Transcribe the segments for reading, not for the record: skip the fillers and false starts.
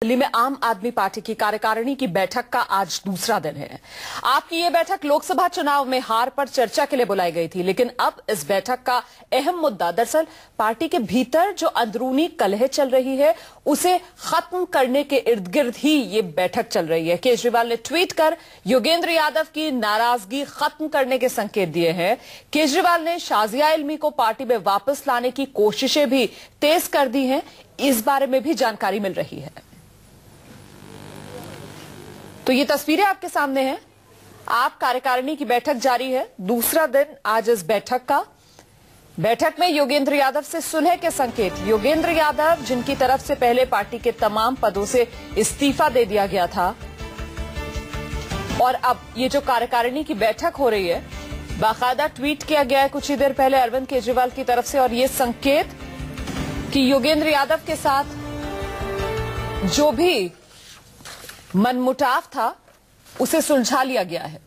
दिल्ली में आम आदमी पार्टी की कार्यकारिणी की बैठक का आज दूसरा दिन है। आपकी ये बैठक लोकसभा चुनाव में हार पर चर्चा के लिए बुलाई गई थी, लेकिन अब इस बैठक का अहम मुद्दा दरअसल पार्टी के भीतर जो अंदरूनी कलह चल रही है उसे खत्म करने के इर्द गिर्द ही ये बैठक चल रही है। केजरीवाल ने ट्वीट कर योगेंद्र यादव की नाराजगी खत्म करने के संकेत दिए हैं। केजरीवाल ने शाजिया इल्मी को पार्टी में वापस लाने की कोशिशें भी तेज कर दी हैं। इस बारे में भी जानकारी मिल रही है। तो ये तस्वीरें आपके सामने हैं। आप कार्यकारिणी की बैठक जारी है, दूसरा दिन आज इस बैठक का। बैठक में योगेंद्र यादव से सुलह के संकेत। योगेंद्र यादव जिनकी तरफ से पहले पार्टी के तमाम पदों से इस्तीफा दे दिया गया था, और अब ये जो कार्यकारिणी की बैठक हो रही है, बाकायदा ट्वीट किया गया है कुछ ही देर पहले अरविंद केजरीवाल की तरफ से, और ये संकेत कि योगेंद्र यादव के साथ जो भी मनमुटाव था उसे सुलझा लिया गया है।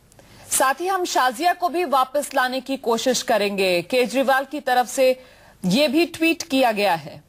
साथ ही हम शाजिया को भी वापस लाने की कोशिश करेंगे, केजरीवाल की तरफ से यह भी ट्वीट किया गया है।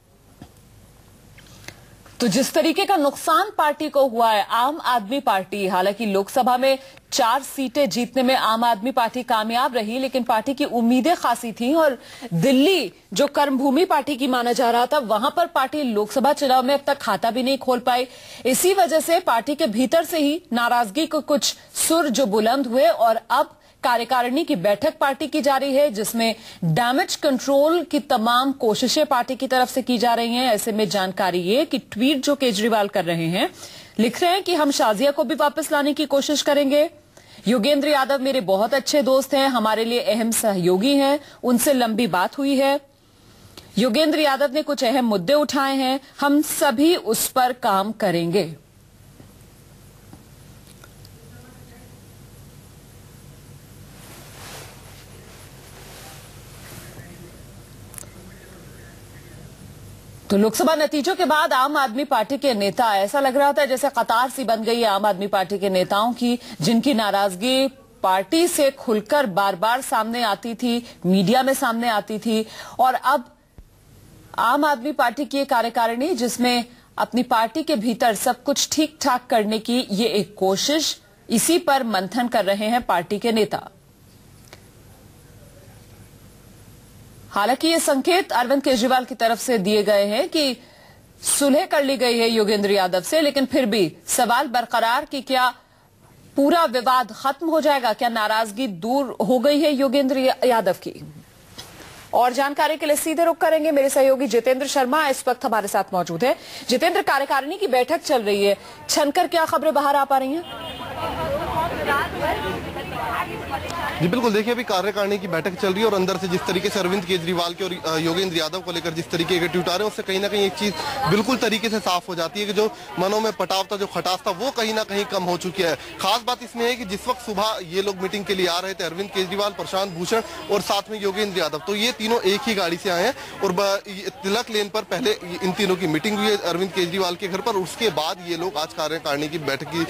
तो जिस तरीके का नुकसान पार्टी को हुआ है, आम आदमी पार्टी, हालांकि लोकसभा में 4 सीटें जीतने में आम आदमी पार्टी कामयाब रही, लेकिन पार्टी की उम्मीदें खासी थी, और दिल्ली जो कर्मभूमि पार्टी की माना जा रहा था, वहां पर पार्टी लोकसभा चुनाव में अब तक खाता भी नहीं खोल पाई। इसी वजह से पार्टी के भीतर से ही नाराजगी को कुछ सुर जो बुलंद हुए, और अब कार्यकारिणी की बैठक पार्टी की जा रही है, जिसमें डैमेज कंट्रोल की तमाम कोशिशें पार्टी की तरफ से की जा रही हैं। ऐसे में जानकारी ये कि ट्वीट जो केजरीवाल कर रहे हैं, लिख रहे हैं कि हम शाजिया को भी वापस लाने की कोशिश करेंगे। योगेंद्र यादव मेरे बहुत अच्छे दोस्त हैं, हमारे लिए अहम सहयोगी हैं, उनसे लंबी बात हुई है। योगेंद्र यादव ने कुछ अहम मुद्दे उठाए हैं, हम सभी उस पर काम करेंगे। तो लोकसभा नतीजों के बाद आम आदमी पार्टी के नेता, ऐसा लग रहा था जैसे कतार सी बन गई है आम आदमी पार्टी के नेताओं की, जिनकी नाराजगी पार्टी से खुलकर बार बार सामने आती थी, मीडिया में सामने आती थी। और अब आम आदमी पार्टी की कार्यकारिणी, जिसमें अपनी पार्टी के भीतर सब कुछ ठीक ठाक करने की ये एक कोशिश, इसी पर मंथन कर रहे हैं पार्टी के नेता। हालांकि ये संकेत अरविंद केजरीवाल की तरफ से दिए गए हैं कि सुलह कर ली गई है योगेंद्र यादव से, लेकिन फिर भी सवाल बरकरार कि क्या पूरा विवाद खत्म हो जाएगा, क्या नाराजगी दूर हो गई है योगेंद्र यादव की। और जानकारी के लिए सीधे रुख करेंगे, मेरे सहयोगी जितेंद्र शर्मा इस वक्त हमारे साथ मौजूद है। जितेंद्र, कार्यकारिणी की बैठक चल रही है, छनकर क्या खबरें बाहर आ पा रही हैं? जी बिल्कुल, देखिए अभी कार्यकारिणी की बैठक चल रही है, और अंदर से जिस तरीके से अरविंद केजरीवाल के और योगेंद्र यादव को लेकर जिस तरीके के ट्वीट आ रहे हैं, उससे कहीं ना कहीं एक चीज बिल्कुल तरीके से साफ हो जाती है कि जो मनों में पटाव था, जो खटास था, वो कहीं ना कहीं कम हो चुकी है। खास बात इसमें है कि जिस वक्त सुबह ये लोग मीटिंग के लिए आ रहे थे, अरविंद केजरीवाल, प्रशांत भूषण और साथ में योगेंद्र यादव, तो ये तीनों एक ही गाड़ी से आए हैं, और तिलक लेन पर पहले इन तीनों की मीटिंग हुई है अरविंद केजरीवाल के घर पर। उसके बाद ये लोग आज कार्यकारिणी की बैठक की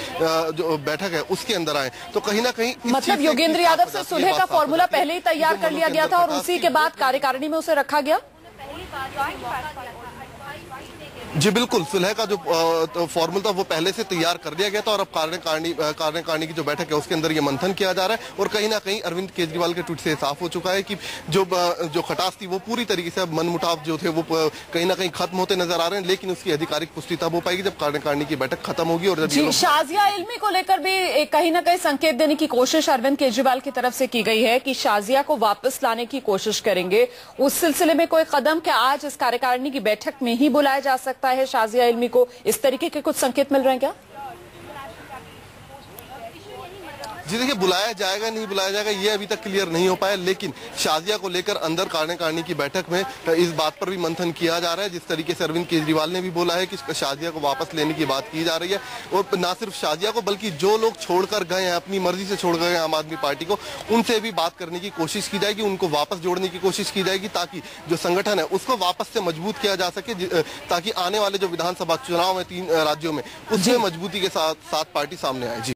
जो बैठक है उसके अंदर आए। तो कहीं ना कहीं मतलब योगेंद्र यादव से सुलह का फॉर्मूला पहले ही तैयार कर लिया गया था, और उसी के बाद कार्यकारिणी में उसे रखा गया। जी बिल्कुल, सुलह का जो फॉर्मूला था वो पहले से तैयार कर दिया गया था, और अब कार्यकारिणी की जो बैठक है उसके अंदर ये मंथन किया जा रहा है। और कहीं ना कहीं अरविंद केजरीवाल के ट्वीट से साफ हो चुका है कि जो खटास थी वो पूरी तरीके से, अब मनमुटाव जो थे वो कहीं ना कहीं खत्म होते नजर आ रहे हैं, लेकिन उसकी आधिकारिक पुष्टि तब हो पाएगी जब कार्यकारिणी की बैठक खत्म होगी। और जब शाजिया इल्मी को लेकर भी कहीं ना कहीं संकेत देने की कोशिश अरविंद केजरीवाल की तरफ से की गई है कि शाजिया को वापस लाने की कोशिश करेंगे। उस सिलसिले में कोई कदम क्या आज इस कार्यकारिणी की बैठक में ही बुलाया जा सकता है शाजिया इल्मी को? इस तरीके के कुछ संकेत मिल रहे हैं क्या? जी देखिए, बुलाया जाएगा नहीं बुलाया जाएगा ये अभी तक क्लियर नहीं हो पाया, लेकिन शाजिया को लेकर अंदर कार्यकारिणी की बैठक में इस बात पर भी मंथन किया जा रहा है। जिस तरीके से अरविंद केजरीवाल ने भी बोला है कि शाजिया को वापस लेने की बात की जा रही है, और ना सिर्फ शाजिया को बल्कि जो लोग छोड़कर गए हैं, अपनी मर्जी से छोड़ गए हैं आम आदमी पार्टी को, उनसे भी बात करने की कोशिश की जाएगी, उनको वापस जोड़ने की कोशिश की जाएगी, ताकि जो संगठन है उसको वापस से मजबूत किया जा सके, ताकि आने वाले जो विधानसभा चुनाव है 3 राज्यों में, उसमें मजबूती के साथ पार्टी सामने आए। जी।